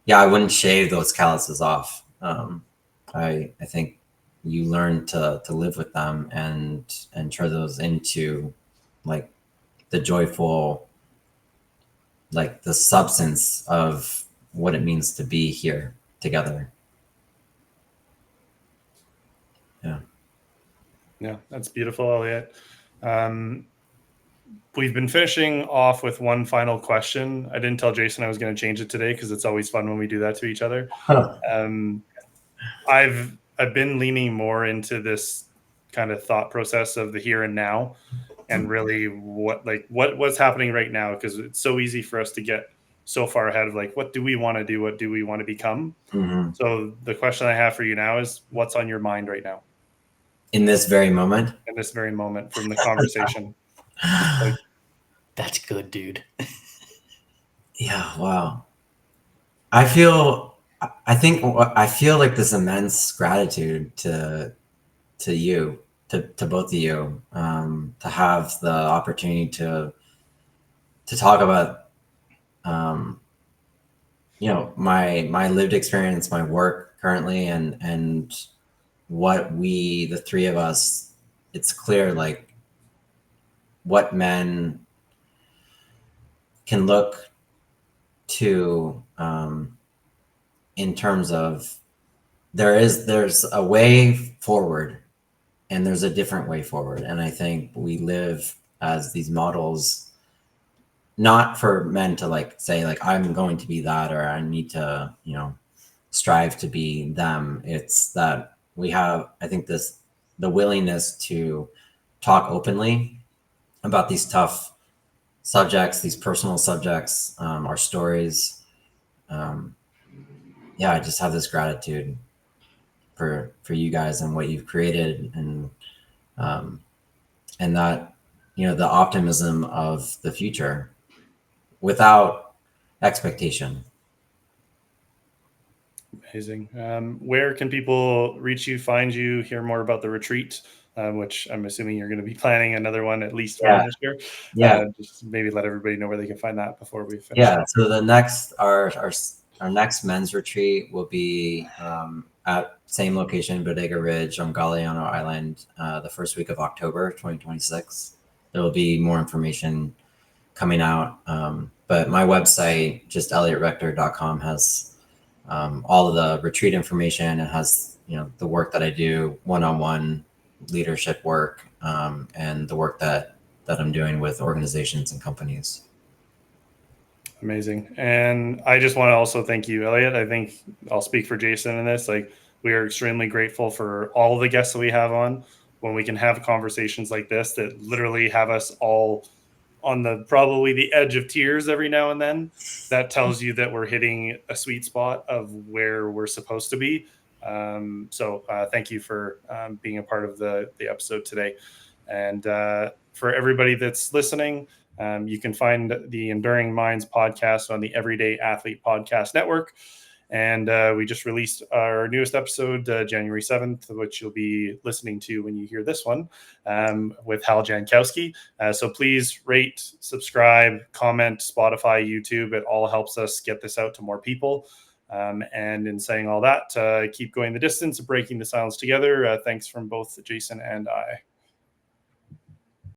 yeah, I wouldn't shave those calluses off. I think you learn to live with them and turn those into like the joyful, like the substance of what it means to be here together.
Yeah, that's beautiful, Elliott. We've been finishing off with one final question. I didn't tell Jason I was going to change it today because it's always fun when we do that to each other. I've been leaning more into this kind of thought process of the here and now, and really what's happening right now, because it's so easy for us to get so far ahead of like, what do we want to do? What do we want to become?
Mm-hmm.
So the question I have for you now is, what's on your mind right now?
In this very moment?
In this very moment from the conversation. Like,
that's good, dude.
Yeah, wow. I feel like this immense gratitude to you, to both of you, to have the opportunity to talk about, my lived experience, my work currently, and what the three of us, it's clear, like, what men can look to, in terms of there's a way forward and there's a different way forward. And I think we live as these models, not for men to like say like, I'm going to be that, or I need to, strive to be them. It's that we have, I think, the willingness to talk openly about these tough subjects, these personal subjects, our stories. I just have this gratitude for you guys and what you've created, and that, the optimism of the future without expectation.
Amazing. Where can people reach you, find you, hear more about the retreat, which I'm assuming you're going to be planning another one, at least one this year? Just maybe let everybody know where they can find that before we finish.
So the next, our next men's retreat will be at same location, Bodega Ridge on Galiano Island, the first week of October 2026. There will be more information coming out, but my website, just elliottrector.com, has all of the retreat information. It has, the work that I do, one-on-one leadership work, and the work that I'm doing with organizations and companies.
Amazing. And I just want to also thank you, Elliott. I think I'll speak for Jason in this. Like, we are extremely grateful for all the guests that we have on, when we can have conversations like this that literally have us all on probably the edge of tears every now and then. That tells you that we're hitting a sweet spot of where we're supposed to be. So thank you for being a part of the episode today. And for everybody that's listening, you can find the Enduring Minds podcast on the Everyday Athlete Podcast Network. And we just released our newest episode, January 7th, which you'll be listening to when you hear this one, with Hal Jankowski. So please rate, subscribe, comment, Spotify, YouTube. It all helps us get this out to more people. And in saying all that, keep going the distance, breaking the silence together. Thanks from both Jason and I.